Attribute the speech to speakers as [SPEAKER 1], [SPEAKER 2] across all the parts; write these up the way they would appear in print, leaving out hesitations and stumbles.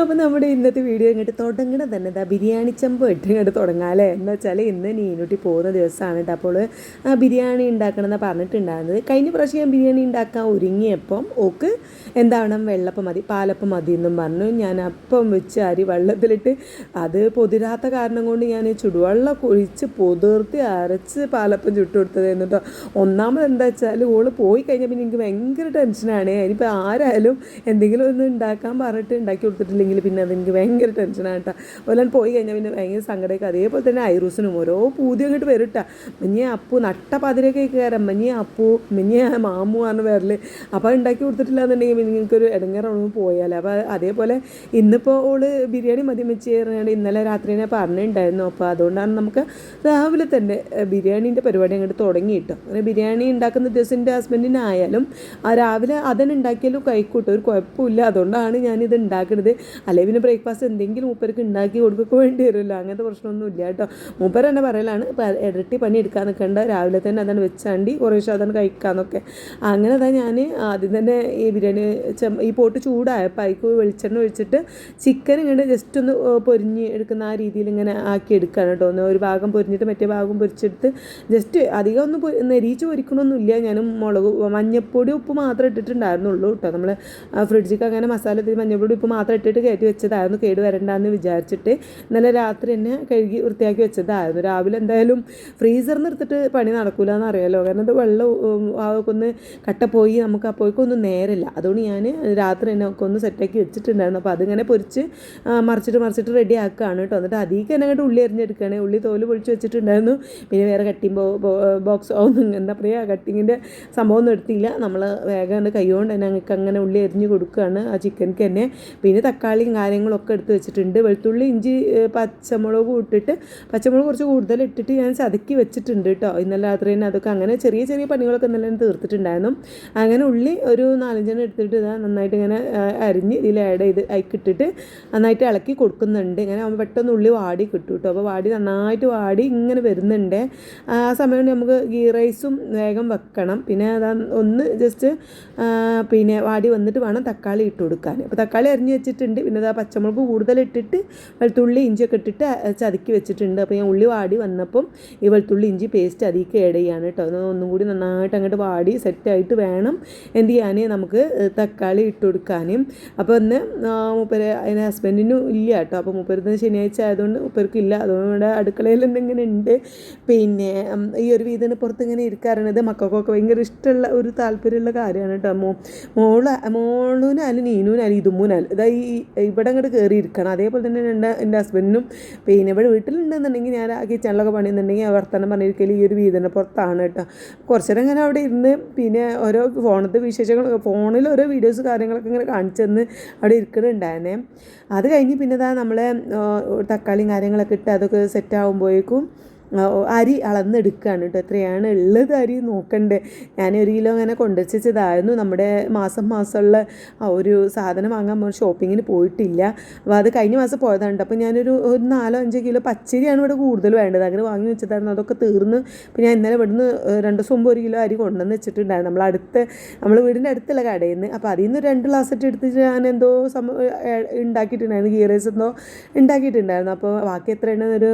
[SPEAKER 1] അപ്പോൾ നമ്മുടെ ഇന്നത്തെ വീഡിയോ ഇങ്ങോട്ട് തുടങ്ങണ തന്നെ ഇതാ ബിരിയാണി ചെമ്പ് ഇട്ട് ഇങ്ങോട്ട് തുടങ്ങാമല്ലേ. എന്ന് വെച്ചാൽ ഇന്ന് നീനൂട്ടി പോകുന്ന ദിവസമാണ് കേട്ടോ. അപ്പോൾ ബിരിയാണി ഉണ്ടാക്കണമെന്ന് പറഞ്ഞിട്ടുണ്ടായിരുന്നത്. കഴിഞ്ഞ പ്രാവശ്യം ഞാൻ ബിരിയാണി ഉണ്ടാക്കാൻ ഒരുങ്ങിയപ്പം ഓക്ക് എന്താവണം വെള്ളപ്പം മതി, പാലപ്പം മതി എന്നും പറഞ്ഞു. ഞാൻ അപ്പം വെച്ച് അരി വെള്ളത്തിലിട്ട് അത് പൊതിരാത്ത കാരണം കൊണ്ട് ഞാൻ ചുടുവെള്ളം ഒഴിച്ച് പൊതിർത്തി അരച്ച് പാലപ്പം ചുട്ടു കൊടുത്തതായിരുന്നു കേട്ടോ. ഒന്നാമത് എന്താ വെച്ചാൽ ഓള് പോയി കഴിഞ്ഞാൽ പിന്നെ എനിക്ക് ഭയങ്കര ടെൻഷനാണ്. അതിനിപ്പോൾ ആരായാലും എന്തെങ്കിലും ഒന്ന് ഉണ്ടാക്കാൻ പറഞ്ഞിട്ട് ഉണ്ടാക്കി കൊടുത്തിട്ടില്ലെങ്കിൽ പിന്നെ അതെനിക്ക് ഭയങ്കര ടെൻഷനാണ് കേട്ടോ. ഓലാൻ പോയി കഴിഞ്ഞാൽ പിന്നെ ഭയങ്കര സങ്കടമൊക്കെ. അതേപോലെ തന്നെ ഐറൂസിനും ഓരോ പൂതി അങ്ങോട്ട് വരും കേട്ടോ. മഞ്ഞ അപ്പു നട്ട പതിരൊക്കെ കയറാം, മഞ്ഞ അപ്പു മഞ്ഞ മാമു ആണ് വരൽ. അപ്പോൾ ഉണ്ടാക്കി കൊടുത്തിട്ടില്ല എന്നുണ്ടെങ്കിൽ പിന്നെ എനിക്കൊരു ഇടങ്ങേറൊന്നും പോയാൽ. അപ്പോൾ അതേപോലെ ഇന്നിപ്പോൾ ഓള് ബിരിയാണി മതി വെച്ച് കയറിയാണ്ട് ഇന്നലെ രാത്രി ഞാൻ പറഞ്ഞിട്ടുണ്ടായിരുന്നു. അപ്പോൾ അതുകൊണ്ടാണ് നമുക്ക് രാവിലെ തന്നെ ബിരിയാണീൻ്റെ പരിപാടി അങ്ങോട്ട് തുടങ്ങി കിട്ടും. അങ്ങനെ ബിരിയാണി ഉണ്ടാക്കുന്ന ദിവസം എൻ്റെ ഹസ്ബൻഡിനായാലും രാവിലെ അതന്നെ ഉണ്ടാക്കിയാലും കഴിക്കൂട്ടും, ഒരു കുഴപ്പമില്ല. അതുകൊണ്ടാണ് ഞാനിത് ഉണ്ടാക്കുന്നത്. അല്ലെങ്കിൽ പിന്നെ ബ്രേക്ക്ഫാസ്റ്റ് എന്തെങ്കിലും മൂപ്പർക്ക് ഉണ്ടാക്കി കൊടുക്കുക വേണ്ടി വരുമല്ലോ, അങ്ങനത്തെ പ്രശ്നമൊന്നും ഇല്ല കേട്ടോ. മൂപ്പർ തന്നെ പറയലാണ് ഇരട്ടി പണി എടുക്കാൻ നിൽക്കേണ്ട, രാവിലെ തന്നെ അതാണ് വെച്ചാണ്ടി കുറേശ്ശെ അതാണ് കഴിക്കാമെന്നൊക്കെ. അങ്ങനെ അതാ ഞാൻ ആദ്യം തന്നെ ഈ ബിരിയാണി ഈ പോട്ട് ചൂടായപ്പോൾ അതിക്ക് വെളിച്ചെണ്ണ ഒഴിച്ചിട്ട് ചിക്കൻ ഇങ്ങനെ ജസ്റ്റ് ഒന്ന് പൊരിഞ്ഞ് എടുക്കുന്ന ആ രീതിയിൽ ഇങ്ങനെ ആക്കി എടുക്കുകയാണ് കേട്ടോ. ഒന്ന് ഒരു ഭാഗം പൊരിഞ്ഞിട്ട് മറ്റേ ഭാഗം പൊരിച്ചെടുത്ത് ജസ്റ്റ് അധികം ഒന്ന് നെരിച്ച് പൊരിക്കണമൊന്നുമില്ല. ഞാനും മഞ്ഞപ്പൊടി ഉപ്പ് മാത്രം ഇട്ടിട്ടുണ്ടായിരുന്നുള്ളൂ കേട്ടോ. നമ്മൾ ഫ്രിഡ്ജിക്ക് അങ്ങനെ മസാല മഞ്ഞപ്പൊടി ഉപ്പ് മാത്രം ഇട്ടിട്ട് കയറ്റി വെച്ചതായിരുന്നു, കേട് വരണ്ടെന്ന് വിചാരിച്ചിട്ട്. ഇന്നലെ രാത്രി തന്നെ കഴുകി വൃത്തിയാക്കി വെച്ചതായിരുന്നു. രാവിലെ എന്തായാലും ഫ്രീസറിൽ നിന്ന് എടുത്തിട്ട് പണി നടക്കില്ല എന്നറിയാമല്ലോ, കാരണം അത് വെള്ളം അതൊക്കെ ഒന്ന് കട്ട പോയി നമുക്ക് അപ്പോഴേക്കൊന്നും നേരമില്ല. അതുകൊണ്ട് ഞാൻ രാത്രി തന്നെ ഒക്കെ ഒന്ന് സെറ്റാക്കി വെച്ചിട്ടുണ്ടായിരുന്നു. അപ്പോൾ അതിങ്ങനെ പൊരിച്ച് മറിച്ചിട്ട് റെഡി ആക്കുകയാണ് കേട്ടോ. എന്നിട്ട് അധികം തന്നെ അങ്ങോട്ട് ഉള്ളി അരിഞ്ഞെടുക്കുകയാണ്. ഉള്ളി തോല് പൊളിച്ച് വെച്ചിട്ടുണ്ടായിരുന്നു. പിന്നെ വേറെ കട്ടിങ് ബോക്സ് ഒന്നും എന്താ പറയുക കട്ടിങ്ങിൻ്റെ സംഭവം ഒന്നും എടുത്തില്ല. നമ്മൾ വേഗം കൈ കൊണ്ട് തന്നെ ഞങ്ങൾക്ക് അങ്ങനെ ഉള്ളി അരിഞ്ഞ് കൊടുക്കുകയാണ് ആ ചിക്കനിക്ക് തന്നെ. പിന്നെ തക്കാളിയും കാര്യങ്ങളൊക്കെ എടുത്ത് വെച്ചിട്ടുണ്ട്. വെളുത്തുള്ളി ഇഞ്ചി പച്ചമുളകും ഇട്ടിട്ട് പച്ചമുളക് കുറച്ച് കൂടുതൽ ഇട്ടിട്ട് ഞാൻ ചതക്കി വെച്ചിട്ടുണ്ട് കേട്ടോ. ഇന്നലെ രാത്രി തന്നെ അതൊക്കെ അങ്ങനെ ചെറിയ ചെറിയ പണികളൊക്കെ ഇന്നലെ തീർത്തിട്ടുണ്ടായിരുന്നു. അങ്ങനെ ഉള്ളി ഒരു 4-5 എടുത്തിട്ട് ഇതാ നന്നായിട്ട് ഇങ്ങനെ അരിഞ്ഞ് ഇതിൽ ആഡ് ചെയ്ത് അയക്കിട്ടിട്ട് നന്നായിട്ട് ഇളക്കി കൊടുക്കുന്നുണ്ട്. ഇങ്ങനെ പെട്ടെന്ന് ഉള്ളി വാടി കിട്ടും കേട്ടോ. അപ്പോൾ നന്നായിട്ട് വാടി ഇങ്ങനെ വരുന്നുണ്ട്. ആ സമയം നമുക്ക് ഗീ റൈസും വേഗം വെക്കണം. പിന്നെ അതാ ഒന്ന് ജസ്റ്റ് പിന്നെ വാടി വന്നിട്ട് വേണം തക്കാളി ഇട്ട് കൊടുക്കാൻ. അപ്പോൾ തക്കാളി അരിഞ്ഞ് വെച്ചിട്ടുണ്ട്. പിന്നെ അതാ പച്ചമുളക് കൂടുതലിട്ടിട്ട് വെളുത്തുള്ളി ഇഞ്ചിയൊക്കെ ഇട്ടിട്ട് ചതുക്കി വെച്ചിട്ടുണ്ട്. അപ്പോൾ ഞാൻ ഉള്ളി വാടി വന്നപ്പം ഈ വെളുത്തുള്ളി ഇഞ്ചി പേസ്റ്റ് അതിലേക്ക് ആഡ് ചെയ്യാണ് കേട്ടോ. ഒന്നും കൂടി നന്നായിട്ട് അങ്ങോട്ട് വാടി സെറ്റായിട്ട് വേണം എന്ത് ചെയ്യാൻ നമുക്ക് തക്കാളി ഇട്ട് കൊടുക്കാനും. അപ്പോൾ ഒന്ന് മൂപ്പര് അതിന് ഹസ്ബൻഡിനും ഇല്ല കേട്ടോ. അപ്പോൾ മൂപ്പരുന്ന് ശനിയാഴ്ച ആയതുകൊണ്ട് മൂപ്പർക്കില്ല. അതുകൊണ്ട് അടുക്കളയിൽ എന്തെങ്കിലും ഉണ്ട്. പിന്നെ ഈ ഒരു വീടിന് പുറത്ത് ഇങ്ങനെ ഇരിക്കാറുണ്ട്. മക്കൾക്കൊക്കെ ഭയങ്കര ഇഷ്ടമുള്ള ഒരു താല്പര്യമുള്ള കാര്യമാണ് കേട്ടോ. മോളൂനാലും നീനൂനാലും ഇതുമ്മൂനാലും ഇതാ ഇവിടെ അങ്ങോട്ട് കയറി ഇരിക്കണം. അതേപോലെ തന്നെ എൻ്റെ ഹസ്ബൻഡിനും പിന്നെ ഇവിടെ വീട്ടിലുണ്ടെന്നുണ്ടെങ്കിൽ ഞാൻ ആ കിച്ചണിലൊക്കെ പണിയുന്നുണ്ടെങ്കിൽ വർത്തമാനം പറഞ്ഞിരിക്കൽ ഈ ഒരു വീടിന് പുറത്താണ് കേട്ടോ. കുറച്ച് നേരം ഇങ്ങനെ അവിടെ ഇരുന്ന് പിന്നെ ഓരോ ഫോണത്തെ വിശേഷങ്ങൾ ഫോണിൽ ഓരോ വീഡിയോസ് കാര്യങ്ങളൊക്കെ ഇങ്ങനെ കാണിച്ചു തന്ന് അവിടെ ഇരിക്കുന്നുണ്ടായിരുന്നേ. അത് കഴിഞ്ഞ് പിന്നെ ഇതാ നമ്മളെ തക്കാളിയും കാര്യങ്ങളൊക്കെ ഇട്ട് അതൊക്കെ സെറ്റാകുമ്പോഴേക്കും അരി അളന്നെടുക്കുകയാണ് കേട്ടോ. എത്രയാണ് ഉള്ളത് അരി നോക്കണ്ടേ. ഞാൻ 1 കിലോ അങ്ങനെ കൊണ്ടുവച്ചതായിരുന്നു. നമ്മുടെ മാസമുള്ള ഒരു സാധനം വാങ്ങാൻ ഷോപ്പിങ്ങിന് പോയിട്ടില്ല. അപ്പോൾ അത് കഴിഞ്ഞ മാസം പോയതാണ്. അപ്പോൾ ഞാനൊരു 4-5 കിലോ പച്ചരിയാണ് ഇവിടെ കൂടുതൽ വേണ്ടത്. അങ്ങനെ വാങ്ങി വെച്ചതായിരുന്നു. അതൊക്കെ തീർന്ന് പിന്നെ ഞാൻ ഇന്നലെ ഇവിടുന്ന് 2 ദിവസം മുമ്പ് 1 കിലോ അരി കൊണ്ടുവന്ന് വെച്ചിട്ടുണ്ടായിരുന്നു നമ്മൾ വീടിൻ്റെ അടുത്തുള്ള കടയിൽ നിന്ന്. അപ്പോൾ അതിൽ നിന്ന് 2 ഗ്ലാസ് എടുത്തിട്ട് ഞാൻ എന്തോ ഉണ്ടാക്കിയിട്ടുണ്ടായിരുന്നു, ഗീ റൈസ് എന്തോ ഉണ്ടാക്കിയിട്ടുണ്ടായിരുന്നു. അപ്പോൾ ബാക്കി എത്ര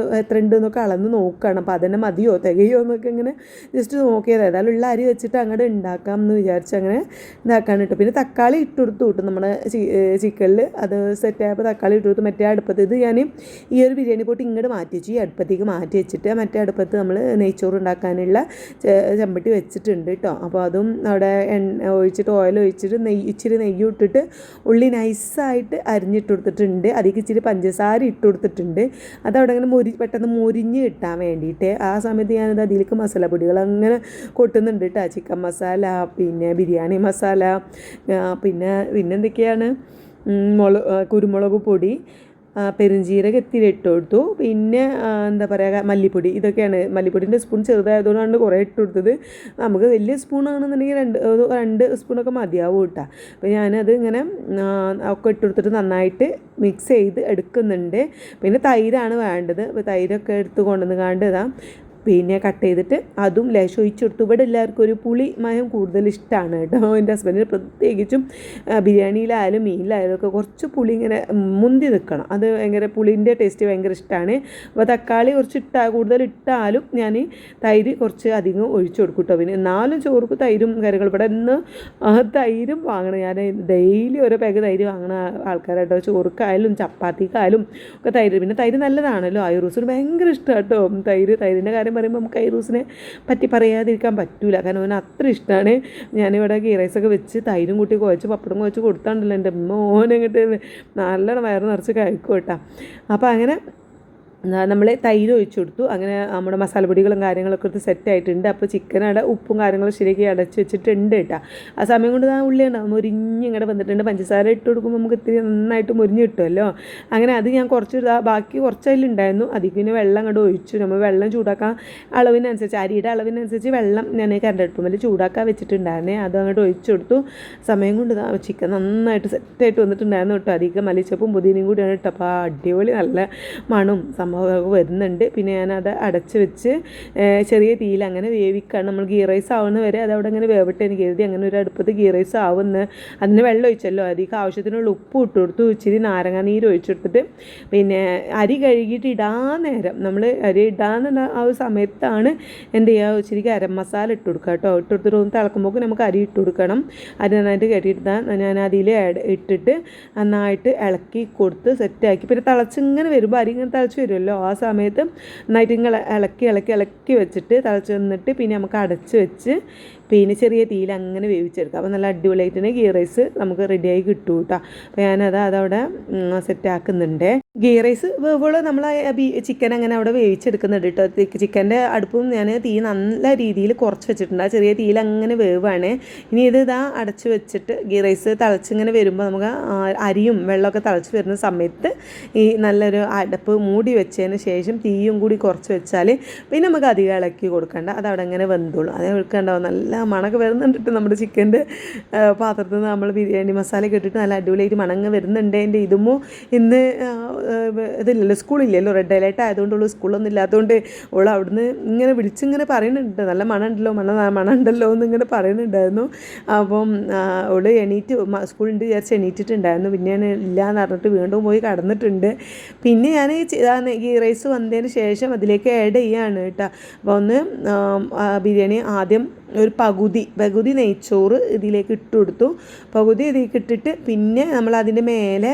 [SPEAKER 1] ഉണ്ട് എന്നൊക്കെ അളന്ന് നോക്കുക. അപ്പോൾ അതന്നെ മതിയോ തികയോ എന്നൊക്കെ ഇങ്ങനെ ജസ്റ്റ് നോക്കിയത്. ഏതായാലും ഉള്ള അരി വെച്ചിട്ട് അങ്ങോട്ട് ഉണ്ടാക്കാം എന്ന് വിചാരിച്ച് അങ്ങനെ ഇതാക്കാൻ കിട്ടും. പിന്നെ തക്കാളി ഇട്ട് കൊടുത്തു കിട്ടും നമ്മുടെ ചിക്കനിൽ. അത് സെറ്റായപ്പോൾ തക്കാളി ഇട്ട് കൊടുത്തു. മറ്റേ അടുപ്പത്ത് ഇത് ഞാൻ ഈ ഒരു ബിരിയാണി പോട്ട് ഇങ്ങോട്ട് മാറ്റി വെച്ചു. ഈ അടുപ്പത്തേക്ക് മാറ്റി വെച്ചിട്ട് മറ്റേ അടുപ്പത്ത് നമ്മൾ നെയ്ച്ചോറ് ഉണ്ടാക്കാനുള്ള ചെമ്പട്ടി വെച്ചിട്ടുണ്ട് കേട്ടോ. അപ്പോൾ അതും അവിടെ എണ്ണ ഒഴിച്ചിട്ട് ഓയിൽ ഒഴിച്ചിട്ട് ഇച്ചിരി നെയ്യ് ഇട്ടിട്ട് ഉള്ളി നൈസായിട്ട് അരിഞ്ഞിട്ട് കൊടുത്തിട്ടുണ്ട്. അതിലേക്ക് ഇച്ചിരി പഞ്ചസാര ഇട്ട് കൊടുത്തിട്ടുണ്ട്. അതവിടെ അങ്ങനെ പെട്ടെന്ന് മൊരിഞ്ഞ് കിട്ടാൻ വേണ്ടിയിട്ട്. ആ സമയത്ത് ഞാനത് അതിലേക്ക് മസാലപ്പൊടികൾ അങ്ങനെ കൊട്ടുന്നുണ്ട് കേട്ടോ. ചിക്കൻ മസാല, പിന്നെ ബിരിയാണി മസാല, പിന്നെ എന്തൊക്കെയാണ് കുരുമുളക് പൊടി, പെരുംജീരകം ഇത്തിരി ഇട്ട് കൊടുത്തു. പിന്നെ എന്താ പറയുക മല്ലിപ്പൊടി. ഇതൊക്കെയാണ്. മല്ലിപ്പൊടിൻ്റെ സ്പൂൺ ചെറുതായതുകൊണ്ടാണ് കുറേ ഇട്ട് കൊടുത്തത്. നമുക്ക് വലിയ സ്പൂണാണെന്നുണ്ടെങ്കിൽ 2 സ്പൂണൊക്കെ മതിയാവും കേട്ടോ. അപ്പോൾ ഞാനത് ഇങ്ങനെ ഒക്കെ ഇട്ട് കൊടുത്തിട്ട് നന്നായിട്ട് മിക്സ് ചെയ്ത് എടുക്കുന്നുണ്ട്. പിന്നെ തൈരാണ് വേണ്ടത്. അപ്പോൾ തൈരൊക്കെ എടുത്ത് കൊണ്ടുവന്ന് ഇതാ പിന്നെ കട്ട് ചെയ്തിട്ട് അതും ലേശം ഒഴിച്ചെടുത്തു. ഇവിടെ എല്ലാവർക്കും ഒരു പുളി മയം കൂടുതൽ ഇഷ്ടമാണ് കേട്ടോ. എൻ്റെ ഹസ്ബൻഡിന് പ്രത്യേകിച്ചും ബിരിയാണിയിലായാലും മീനിലായാലും ഒക്കെ കുറച്ച് പുളി ഇങ്ങനെ മുന്തി നിൽക്കണം. അത് ഭയങ്കര പുളിൻ്റെ ടേസ്റ്റ് ഭയങ്കര ഇഷ്ടമാണ്. അപ്പോൾ തക്കാളി കുറച്ച് കൂടുതൽ ഇട്ടാലും ഞാൻ തൈര് കുറച്ച് അധികം ഒഴിച്ചു കൊടുക്കും കേട്ടോ. പിന്നെ എന്നാലും ചോർക്ക് തൈരും കറികൾ ഇവിടെ ഇന്ന് തൈരും വാങ്ങണം. ഞാൻ ഡെയിലി ഓരോ പാക്ക് തൈര് വാങ്ങണ ആൾക്കാരാട്ടോ. ചോറുക്കായാലും ചപ്പാത്തിക്കായാലും ഒക്കെ തൈര്. പിന്നെ തൈര് നല്ലതാണല്ലോ. ഐറൂസിന് ഭയങ്കര ഇഷ്ടമാണ് കേട്ടോ തൈരിൻ്റെ കാര്യം പറയുമ്പോൾ നമുക്ക് ഐറൂസിനെ പറ്റി പറയാതിരിക്കാൻ പറ്റില്ല. കാരണം അവന് അത്ര ഇഷ്ടമാണ്. ഞാനിവിടെ ഗീ റൈസൊക്കെ വെച്ച് തൈരും കൂട്ടി കുഴച്ച് പപ്പടം കുഴച്ച് കൊടുത്താണ്ടല്ലോ എൻ്റെ മോനങ്ങോട്ട് നല്ലോണം വയറ് നിറച്ച് കഴിക്കും കേട്ടോ. അപ്പോൾ അങ്ങനെ നമ്മൾ തൈര് ഒഴിച്ചു കൊടുത്തു. അങ്ങനെ നമ്മുടെ മസാലപ്പൊടികളും കാര്യങ്ങളൊക്കെ എടുത്ത് സെറ്റായിട്ടുണ്ട്. അപ്പോൾ ചിക്കൻ ഉപ്പും കാര്യങ്ങളും ശരിയാക്കി അടച്ച് വെച്ചിട്ടുണ്ട് കേട്ടോ. ആ സമയം കൊണ്ട് ആ ഉള്ളി ഉണ്ടാവും മുരിഞ്ഞ് ഇങ്ങോട്ട് വന്നിട്ടുണ്ട്. പഞ്ചസാര ഇട്ട് കൊടുക്കുമ്പോൾ നമുക്ക് ഇത്തിരി നന്നായിട്ട് മുരിഞ്ഞ് കിട്ടുമല്ലോ. അങ്ങനെ അത് ഞാൻ കുറച്ച് ബാക്കി കുറച്ച് അതിലുണ്ടായിരുന്നു. അതിൽ പിന്നെ വെള്ളം അങ്ങോട്ട് ഒഴിച്ചു. നമ്മൾ വെള്ളം ചൂടാക്കാൻ അളവിനനുസരിച്ച് അരിയുടെ അളവിനനുസരിച്ച് വെള്ളം ഞാൻ കരണ്ടടുപ്പുമ്പോൾ ചൂടാക്കാൻ വെച്ചിട്ടുണ്ടായിരുന്നേ. അത് അങ്ങോട്ട് ഒഴിച്ചു കൊടുത്തു. സമയം കൊണ്ട് ചിക്കൻ നന്നായിട്ട് സെറ്റായിട്ട് വന്നിട്ടുണ്ടായിരുന്നു കേട്ടോ. അധികം മല്ലിച്ചപ്പും പുതിനയും കൂടിയാണ് കേട്ടോ. അപ്പോൾ അടിപൊളി നല്ല മണവും സംഭവമൊക്കെ വരുന്നുണ്ട്. പിന്നെ ഞാനത് അടച്ച് വെച്ച് ചെറിയ തീയിൽ അങ്ങനെ വേവിക്കുകയാണ്. നമ്മൾ ഗീ റൈസ് ആവുന്ന വരെ അതവിടെ അങ്ങനെ വേവട്ടെ എന്ന് കരുതി. അങ്ങനെ ഒരു അടുപ്പത്ത് ഗീ റൈസ് ആവുന്ന അതിന് വെള്ളം ഒഴിച്ചല്ലോ. അതിലേക്ക് ആവശ്യത്തിനുള്ള ഉപ്പ് ഇട്ട് കൊടുത്തു. ഇച്ചിരി നാരങ്ങ നീര് ഒഴിച്ചെടുത്തിട്ട് പിന്നെ അരി കഴുകിയിട്ട് ഇടാൻ നേരം നമ്മൾ അരി ഇടാൻ ആ ഒരു സമയത്താണ് എന്ത് ചെയ്യുക, ഇച്ചിരി ഗരം മസാല ഇട്ട് കൊടുക്കുക കേട്ടോ. ഇട്ട് കൊടുത്തിട്ട് ഒന്ന് തിളക്കുമ്പോൾ നമുക്ക് അരി ഇട്ട് കൊടുക്കണം. അരി നന്നായിട്ട് കെട്ടിയിട്ടാൽ ഞാൻ അതിൽ ഇട്ടിട്ട് നന്നായിട്ട് ഇളക്കി കൊടുത്ത് സെറ്റാക്കി. പിന്നെ തിളച്ചിങ്ങനെ വരുമ്പോൾ അരി ഇങ്ങനെ തിളച്ച് വരുമല്ലോ. ആ സമയത്ത് നന്നായിട്ട് ഇങ്ങനെ ഇളക്കി വെച്ചിട്ട് തിളച്ച് വന്നിട്ട് പിന്നെ നമുക്ക് അടച്ച് വെച്ച് പിന്നെ ചെറിയ തീയിൽ അങ്ങനെ വേവിച്ചെടുക്കാം. അപ്പോൾ നല്ല അടിപൊളിയായിട്ട് തന്നെ ഗീ റൈസ് നമുക്ക് റെഡിയായി കിട്ടും കേട്ടോ. അപ്പോൾ ഞാനത് അതവിടെ സെറ്റാക്കുന്നുണ്ട്. ഗീ റൈസ് വേവുള്ള നമ്മൾ ചിക്കൻ അങ്ങനെ അവിടെ വേവിച്ചെടുക്കുന്നുണ്ട് കേട്ടോ. ചിക്കൻ്റെ അടുപ്പും ഞാൻ തീ നല്ല രീതിയിൽ കുറച്ച് വെച്ചിട്ടുണ്ട്. ആ ചെറിയ തീയിൽ അങ്ങനെ വേവാണ്. ഇനി ഇതാ അടച്ച് വെച്ചിട്ട് ഗീ റൈസ് തിളച്ചിങ്ങനെ വരുമ്പോൾ നമുക്ക് അരിയും വെള്ളമൊക്കെ തിളച്ച് വരുന്ന സമയത്ത് ഈ നല്ലൊരു അടപ്പ് മൂടി വെച്ചതിന് ശേഷം തീയും കൂടി കുറച്ച് വെച്ചാൽ പിന്നെ നമുക്ക് അധികം ഇളക്കി കൊടുക്കണ്ട. അതവിടെ അങ്ങനെ വെന്തോളും. അത് എടുക്കണ്ടാവും. നല്ല മണമൊക്കെ വരുന്നുണ്ടിട്ട് നമ്മുടെ ചിക്കൻ്റെ പാത്രത്തിൽ നിന്ന് നമ്മൾ ബിരിയാണി മസാലയൊക്കെ ഇട്ടിട്ട് നല്ല അടിപൊളിയായിട്ട് മണങ്ങ് വരുന്നുണ്ട്. എൻ്റെ ഇതുമോ ഇന്ന് ഇതില്ലല്ലോ, സ്കൂളില്ലല്ലോ, റെഡ് അലേർട്ട് ആയതുകൊണ്ടുള്ളൂ, സ്കൂളൊന്നും ഇല്ലാത്തതുകൊണ്ട് ഓൾ അവിടുന്ന് ഇങ്ങനെ വിളിച്ചിങ്ങനെ പറയുന്നുണ്ട് നല്ല മണമുണ്ടല്ലോ മണമുണ്ടല്ലോ എന്നിങ്ങനെ പറയുന്നുണ്ടായിരുന്നു. അപ്പം അവൾ സ്കൂളിൻ്റെ വിചാരിച്ച് എണീറ്റിട്ടുണ്ടായിരുന്നു. പിന്നെ ഞാൻ ഇല്ലയെന്ന് പറഞ്ഞിട്ട് വീണ്ടും പോയി കടന്നിട്ടുണ്ട്. പിന്നെ ഞാൻ ഗീ റൈസ് വന്നതിന് ശേഷം അതിലേക്ക് ആഡ് ചെയ്യാണ് കേട്ടോ. അപ്പോൾ ഒന്ന് ബിരിയാണി ആദ്യം ഒരു പകുതി നെയ്ച്ചോറ് ഇതിലേക്ക് ഇട്ട് കൊടുത്തു. പകുതി ഇതിലേക്ക് ഇട്ടിട്ട് പിന്നെ നമ്മൾ അതിൻ്റെ മേലെ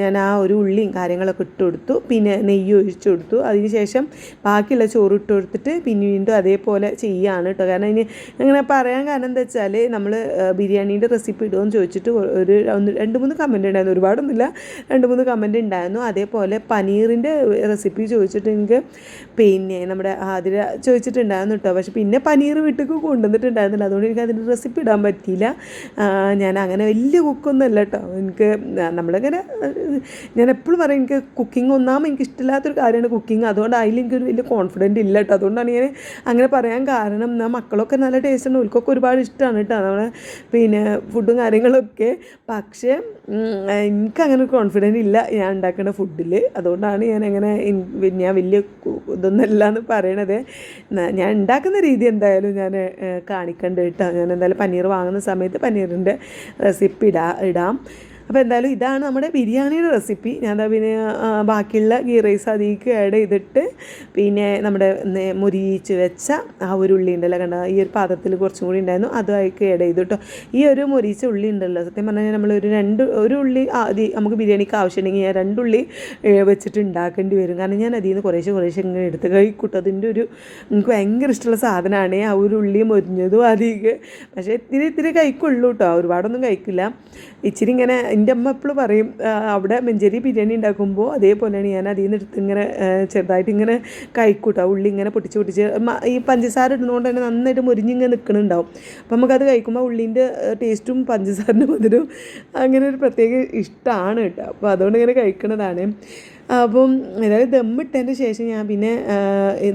[SPEAKER 1] ഞാൻ ആ ഒരു ഉള്ളിയും കാര്യങ്ങളൊക്കെ ഇട്ട് കൊടുത്തു. പിന്നെ നെയ്യ് ഒഴിച്ചു കൊടുത്തു. അതിന് ശേഷം ബാക്കിയുള്ള ചോറ് ഇട്ട് കൊടുത്തിട്ട് പിന്നെ വീണ്ടും അതേപോലെ ചെയ്യുകയാണ് കേട്ടോ. കാരണം ഇനി അങ്ങനെ പറയാൻ കാരണം എന്താ വെച്ചാൽ നമ്മൾ ബിരിയാണീൻ്റെ റെസിപ്പി ഇടുമെന്ന് ചോദിച്ചിട്ട് ഒരു 2-3 കമൻറ്റ് ഉണ്ടായിരുന്നു. ഒരുപാടൊന്നുമില്ല, 2-3 കമൻറ്റ് ഉണ്ടായിരുന്നു. അതേപോലെ പനീറിൻ്റെ റെസിപ്പി ചോദിച്ചിട്ട് എനിക്ക് പിന്നെ നമ്മുടെ ആതിര ചോദിച്ചിട്ടുണ്ടായിരുന്നു കേട്ടോ. പക്ഷെ പിന്നെ പനീർ വീട്ടിൽ കൊണ്ടുവന്നിട്ടുണ്ടായിരുന്നില്ല. അതുകൊണ്ട് എനിക്ക് അതിൻ്റെ റെസിപ്പി ഇടാൻ പറ്റിയില്ല. ഞാൻ അങ്ങനെ വലിയ കുക്കൊന്നും അല്ല കേട്ടോ. എനിക്ക് നമ്മളിങ്ങനെ ഞാൻ എപ്പോഴും പറയും എനിക്ക് കുക്കിംഗ് ഒന്നാമത് എനിക്ക് ഇഷ്ടമില്ലാത്തൊരു കാര്യമാണ് കുക്കിംഗ്. അതുകൊണ്ട് അതിൽ എനിക്കൊരു വലിയ കോൺഫിഡൻറ്റ് ഇല്ല കേട്ടോ. അതുകൊണ്ടാണ് ഞാൻ അങ്ങനെ പറയാൻ കാരണം. മക്കളൊക്കെ നല്ല ടേസ്റ്റാണ്, ഓൽക്കൊക്കെ ഒരുപാട് ഇഷ്ടമാണ് കേട്ടോ നമ്മളെ പിന്നെ ഫുഡും കാര്യങ്ങളൊക്കെ. പക്ഷേ എനിക്കങ്ങനെ ഒരു കോൺഫിഡൻറ്റ് ഇല്ല ഞാൻ ഉണ്ടാക്കുന്ന ഫുഡിൽ. അതുകൊണ്ടാണ് ഞാൻ വലിയ ഇതൊന്നുമല്ല എന്ന് പറയണത്. ഞാൻ ഉണ്ടാക്കുന്ന രീതി എന്തായാലും ഞാൻ കാണിക്കണ്ട കേട്ടോ. ഞാൻ എന്തായാലും പനീർ വാങ്ങുന്ന സമയത്ത് പനീറിൻ്റെ റെസിപ്പി ഇടാം. അപ്പോൾ എന്തായാലും ഇതാണ് നമ്മുടെ ബിരിയാണിയുടെ റെസിപ്പി. ഞാൻ പിന്നെ ബാക്കിയുള്ള ഗീ റൈസ് അതിലേക്ക് ആഡ് ചെയ്തിട്ട് പിന്നെ നമ്മുടെ മുരിച്ച് വെച്ച ആ ഒരു ഉള്ളി ഉണ്ടല്ലോ കണ്ട, ഈ ഒരു പാത്രത്തിൽ കുറച്ചും കൂടി ഉണ്ടായിരുന്നു, അതുമായിട്ട് ആഡ് ചെയ്തു കേട്ടോ. ഈ ഒരു മുരിച്ച ഉള്ളി ഉണ്ടല്ലോ, സത്യം പറഞ്ഞാൽ നമ്മൾ ഒരു ഉള്ളി നമുക്ക് ബിരിയാണിക്ക് ആവശ്യമുണ്ടെങ്കിൽ ഞാൻ 2 ഉള്ളി വെച്ചിട്ട് ഉണ്ടാക്കേണ്ടി വരും. കാരണം ഞാൻ അതിൽ നിന്ന് കുറേശ്ശെ ഇങ്ങനെ എടുത്ത് കഴിക്കൂട്ടോ. അതിൻ്റെ എനിക്ക് ഭയങ്കര ഇഷ്ടമുള്ള സാധനമാണ് ആ ഒരു ഉള്ളി മൊരിഞ്ഞതും അധികം. പക്ഷേ ഇത്തിരി കഴിക്കുള്ളൂ കേട്ടോ, ഒരുപാടൊന്നും കഴിക്കില്ല. ഇച്ചിരി ഇങ്ങനെ എൻ്റെ അമ്മ എപ്പോഴും പറയും അവിടെ മഞ്ചേരി ബിരിയാണി ഉണ്ടാക്കുമ്പോൾ അതേപോലെയാണ് ഞാൻ അതിൽ നിന്ന് എടുത്ത് ഇങ്ങനെ ചെറുതായിട്ട് ഇങ്ങനെ കഴിക്കൂട്ടോ. ഉള്ളി ഇങ്ങനെ പൊട്ടിച്ച് ഈ പഞ്ചസാര ഇടുന്നതുകൊണ്ട് തന്നെ നന്നായിട്ട് മുരിഞ്ഞിങ്ങനെ നിൽക്കുന്നുണ്ടാവും. അപ്പം നമുക്കത് കഴിക്കുമ്പോൾ ഉള്ളീൻ്റെ ടേസ്റ്റും പഞ്ചസാരൻ്റെ മധുരവും അങ്ങനെ ഒരു പ്രത്യേക ഇഷ്ടമാണ് കേട്ടോ. അപ്പോൾ അതുകൊണ്ട് ഇങ്ങനെ കഴിക്കുന്നതാണ്. അപ്പം ഏതായാലും ദമ്മിട്ടതിൻ്റെ ശേഷം ഞാൻ പിന്നെ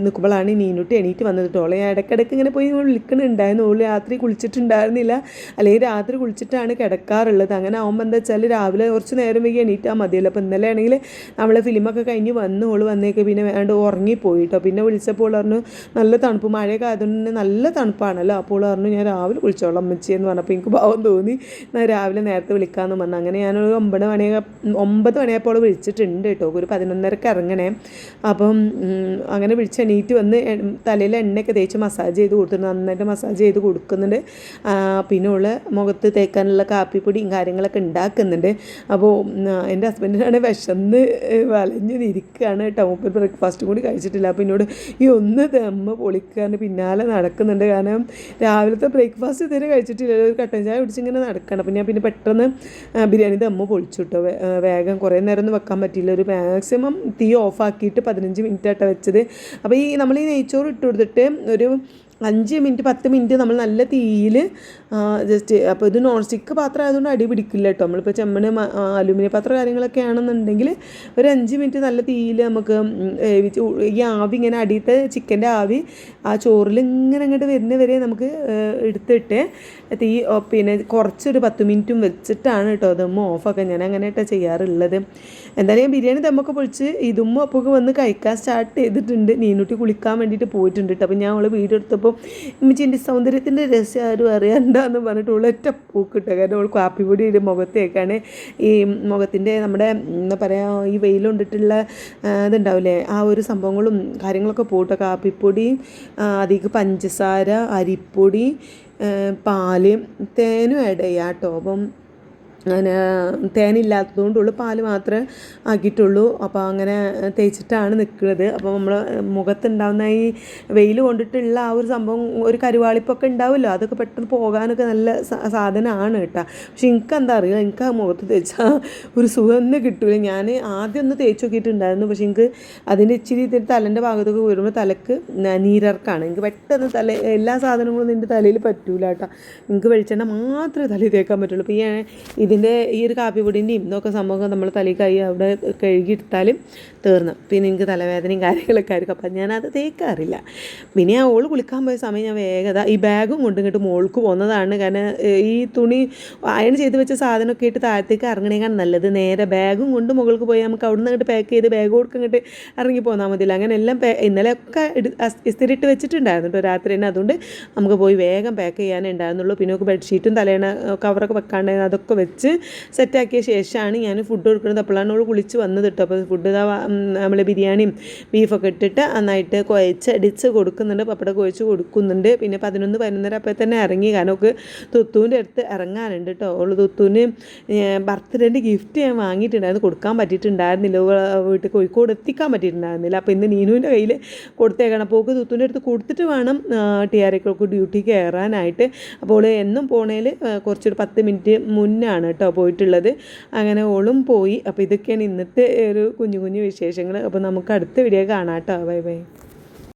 [SPEAKER 1] നിൽക്കുമ്പോഴാണ് നീനുട്ടി എണീറ്റ് വന്നത് കേട്ടോ. ഓളെ ഇടയ്ക്കിടയ്ക്ക് ഇങ്ങനെ പോയി വിളിക്കണുണ്ടായിരുന്നു. ഓള് രാത്രി കുളിച്ചിട്ടുണ്ടായിരുന്നില്ല, അല്ലെങ്കിൽ രാത്രി കുളിച്ചിട്ടാണ് കിടക്കാറുള്ളത്. അങ്ങനെ ആകുമ്പോൾ എന്താ വെച്ചാൽ രാവിലെ കുറച്ച് നേരം വൈകി എണീറ്റാൽ മതിയല്ലോ. അപ്പോൾ ഇന്നലെ ആണെങ്കിൽ നമ്മൾ ഫിലിമൊക്കെ കഴിഞ്ഞ് വന്ന് ഓള് വന്നേക്ക് പിന്നെ വേണ്ട ഉറങ്ങിപ്പോയി കേട്ടോ. പിന്നെ വിളിച്ചപ്പോൾ പറഞ്ഞു നല്ല തണുപ്പ്, മഴയൊക്കെ ആയതുകൊണ്ട് തന്നെ നല്ല തണുപ്പാണല്ലോ. അപ്പോൾ പറഞ്ഞു ഞാൻ രാവിലെ കുളിച്ചോളാം അമ്മച്ചിയെന്ന് പറഞ്ഞപ്പോൾ എനിക്ക് പാവം തോന്നി, ഞാൻ രാവിലെ നേരത്തെ വിളിക്കാമെന്ന് പറഞ്ഞു. അങ്ങനെ ഞാനൊരു 9 മണിയായപ്പോൾ വിളിച്ചിട്ടുണ്ട് കേട്ടോ. ഒരു 11:30 ഇറങ്ങണേ. അപ്പം അങ്ങനെ എണീറ്റ് വന്ന് തലയിൽ എണ്ണയൊക്കെ തേച്ച് മസാജ് ചെയ്ത് കൊടുത്തിട്ടുണ്ട്, നന്നായിട്ട് മസാജ് ചെയ്ത് കൊടുക്കുന്നുണ്ട്. പിന്നെ ഉള്ള മുഖത്ത് തേക്കാനുള്ള കാപ്പിപ്പൊടിയും കാര്യങ്ങളൊക്കെ ഉണ്ടാക്കുന്നുണ്ട്. അപ്പോൾ എൻ്റെ ഹസ്ബൻഡിനാണ് വിശന്ന് വലഞ്ഞ് നിൽക്കുകയാണ് കേട്ടോ. മുപ്പത് ബ്രേക്ക്ഫാസ്റ്റും കൂടി കഴിച്ചിട്ടില്ല. അപ്പോൾ എന്നോട് ഈ ഒന്ന് ദമ്മ് പൊളിക്കാൻ പിന്നാലെ നടക്കുന്നുണ്ട്. കാരണം രാവിലത്തെ ബ്രേക്ക്ഫാസ്റ്റ് ഇതുവരെ കഴിച്ചിട്ടില്ല, ഒരു കട്ടൻ ചായ കുടിച്ചിങ്ങനെ നടക്കണം. അപ്പോൾ ഞാൻ പിന്നെ പെട്ടെന്ന് ബിരിയാണി ദമ്മ് പൊളിച്ചു കിട്ടോ. വേഗം കുറേ നേരം ഒന്നും വെക്കാൻ പറ്റില്ല, ഒരു മാക്സിമം തീ ഓഫാക്കിയിട്ട് 15 മിനിറ്റായിട്ടാണ് വെച്ചത്. അപ്പോൾ നമ്മൾ ഈ നെയ്ച്ചോറ് ഇട്ട് കൊടുത്തിട്ട് ഒരു 5 മിനിറ്റ് 10 മിനിറ്റ് നമ്മൾ നല്ല തീയിൽ ജസ്റ്റ്, അപ്പോൾ ഇത് നോൺ സ്റ്റിക്ക് പാത്രം ആയതുകൊണ്ട് അടി പിടിക്കില്ല കേട്ടോ. നമ്മളിപ്പോൾ ചെമ്മണ് അലുമിനിയം പാത്രം കാര്യങ്ങളൊക്കെ ആണെന്നുണ്ടെങ്കിൽ ഒരു 5 മിനിറ്റ് നല്ല തീയിൽ നമുക്ക് വേവിച്ച്, ഈ ആവി ഇങ്ങനെ അടിയത്തെ ചിക്കൻ്റെ ആവി ആ ചോറിൽ ഇങ്ങനെ അങ്ങോട്ട് വരുന്ന വരെ നമുക്ക് എടുത്തിട്ട് തീ പിന്നെ കുറച്ചൊരു 10 മിനിറ്റും വെച്ചിട്ടാണ് കേട്ടോ ദമ്മ് ഓഫാക്കാൻ ഞാൻ അങ്ങനെ കേട്ടോ ചെയ്യാറുള്ളത്. എന്തായാലും ഞാൻ ബിരിയാണി ദമ്മൊക്കെ പൊളിച്ച് ഇതും അപ്പോൾ വന്ന് കഴിക്കാൻ സ്റ്റാർട്ട് ചെയ്തിട്ടുണ്ട്. നീനുട്ടി കുളിക്കാൻ വേണ്ടിയിട്ട് പോയിട്ടുണ്ട് കേട്ടോ. അപ്പോൾ ഞാൻ അവൾ വീഡിയോ എടുത്തപ്പോൾ ഉമ്മച്ചിൻ്റെ സൗന്ദര്യത്തിൻ്റെ രഹസ്യം ആരും അറിയണ്ടെന്ന് പറഞ്ഞിട്ട് ഒറ്റ പൂക്കിട്ട. കാരണം അവൾ കാപ്പിപ്പൊടി മുഖത്തേക്കാണ് ഈ മുഖത്തിൻ്റെ നമ്മുടെ എന്താ പറയുക ഈ വെയിലുകൊണ്ടിട്ടുള്ള ഇതുണ്ടാവില്ലേ ആ ഒരു സംഭവങ്ങളും കാര്യങ്ങളൊക്കെ പോട്ടെ. കാപ്പിപ്പൊടി, അധികം പഞ്ചസാര, അരിപ്പൊടി, പാല്, തേനും ആഡ് ചെയ്യാം കേട്ടോ. അപ്പം അങ്ങനെ തേനില്ലാത്തതുകൊണ്ടുള്ളൂ, പാല് മാത്രമേ ആക്കിയിട്ടുള്ളൂ. അപ്പോൾ അങ്ങനെ തേച്ചിട്ടാണ് നിൽക്കുന്നത്. അപ്പോൾ നമ്മൾ മുഖത്തുണ്ടാകുന്ന ഈ വെയിൽ കൊണ്ടിട്ടുള്ള ആ ഒരു സംഭവം, ഒരു കരുവാളിപ്പൊക്കെ ഉണ്ടാവുമല്ലോ, അതൊക്കെ പെട്ടെന്ന് പോകാനൊക്കെ നല്ല സാധനമാണ് കേട്ടോ. പക്ഷെ എനിക്ക് എന്താ അറിയില്ല, എനിക്ക് ആ മുഖത്ത് തേച്ചാൽ ഒരു സുഖം തന്നെ കിട്ടില്ല. ഞാൻ ആദ്യം ഒന്ന് തേച്ച് നോക്കിയിട്ടുണ്ടായിരുന്നു, പക്ഷെ എനിക്ക് അതിൻ്റെ ഇച്ചിരി തലേൻ്റെ ഭാഗത്തൊക്കെ വരുമ്പോൾ തലക്ക് നീരിറക്കാണ്. എനിക്ക് പെട്ടെന്ന് എല്ലാ സാധനങ്ങളും എൻ്റെ തലയിൽ പറ്റൂല കേട്ടോ. എനിക്ക് വെളിച്ചെണ്ണ മാത്രമേ തലയിൽ തേക്കാൻ പറ്റുള്ളൂ. അപ്പോൾ ഇതിൻ്റെ ഈ ഒരു കാപ്പിപ്പൊടിൻ്റെയും ഇതൊക്കെ സംഭവം നമ്മൾ തലയിൽ അവിടെ കഴുകിയെടുത്താലും തീർന്നു. പിന്നെ എനിക്ക് തലവേദനയും കാര്യങ്ങളൊക്കെ ആയിരിക്കും. അപ്പം ഞാനത് തേക്കാറില്ല. പിന്നെ ആ ഓള് കുളിക്കാൻ പോയ സമയം ഞാൻ വേഗത ഈ ബാഗും കൊണ്ട് ഇങ്ങോട്ട് മോൾക്ക് പോകുന്നതാണ്. കാരണം ഈ തുണി അയൺ ചെയ്ത് വെച്ച സാധനമൊക്കെ ഇട്ട് താഴത്തേക്ക് ഇറങ്ങണേക്കാണ് നല്ലത്. നേരെ ബാഗും കൊണ്ട് മുകൾക്ക് പോയി നമുക്ക് അവിടെ നിന്ന് അങ്ങോട്ട് പാക്ക് ചെയ്ത് ബാഗ് കൊടുക്കുക ഇങ്ങോട്ട് ഇറങ്ങി പോന്നാൽ മതിയില്ല. അങ്ങനെ എല്ലാം ഇന്നലെയൊക്കെ ഇസ്തിരിട്ട് വെച്ചിട്ടുണ്ടായിരുന്നു കേട്ടോ രാത്രി തന്നെ. അതുകൊണ്ട് നമുക്ക് പോയി വേഗം പാക്ക് ചെയ്യാനേ ഉണ്ടായിരുന്നുള്ളൂ. പിന്നെ ഒക്കെ ബെഡ്ഷീറ്റും തലേണ കവറൊക്കെ വെക്കാണ്ടായിരുന്നു, അതൊക്കെ വെച്ച് സെറ്റാക്കിയ ശേഷമാണ് ഞാൻ ഫുഡ് കൊടുക്കുന്നത്. അപ്പോഴാണ് അവൾ കുളിച്ച് വന്നത് കേട്ടോ. അപ്പോൾ ഫുഡ് നമ്മൾ ബിരിയാണിയും ബീഫൊക്കെ ഇട്ടിട്ട് നന്നായിട്ട് കുഴച്ചടിച്ച് കൊടുക്കുന്നുണ്ട്, പപ്പടം കുഴച്ച് കൊടുക്കുന്നുണ്ട്. പിന്നെ 11-11:30 അപ്പോൾ തന്നെ ഇറങ്ങി. കാരണം ഒക്കെ തുത്തൂൻ്റെ അടുത്ത് ഇറങ്ങാനുണ്ട് കേട്ടോ. അവൾ തുത്തൂന് ബർത്ത്ഡേൻ്റെ ഗിഫ്റ്റ് ഞാൻ വാങ്ങിയിട്ടുണ്ടായിരുന്നു, കൊടുക്കാൻ പറ്റിയിട്ടുണ്ടായിരുന്നില്ല, വീട്ടിൽ കോഴിക്കോട് എത്തിക്കാൻ പറ്റിയിട്ടുണ്ടായിരുന്നില്ല. അപ്പോൾ ഇന്ന് നീനുവിൻ്റെ കയ്യിൽ കൊടുത്തേക്കണം. അപ്പോൾ ഒക്കെ തുത്തൂൻ്റെ അടുത്ത് കൊടുത്തിട്ട് വേണം TRAക്ക് ഡ്യൂട്ടി കയറാനായിട്ട്. അപ്പോൾ എന്നും പോണേൽ കുറച്ചൊരു 10 മിനിറ്റ് മുന്നാണ് കേട്ടോ പോയിട്ടുള്ളത്. അങ്ങനെ ഓളും പോയി. അപ്പോൾ ഇതൊക്കെയാണ് ഇന്നത്തെ ഒരു കുഞ്ഞു കുഞ്ഞു വിശേഷങ്ങൾ. അപ്പോൾ നമുക്ക് അടുത്ത വീഡിയോ കാണാം കേട്ടോ. Bye bye.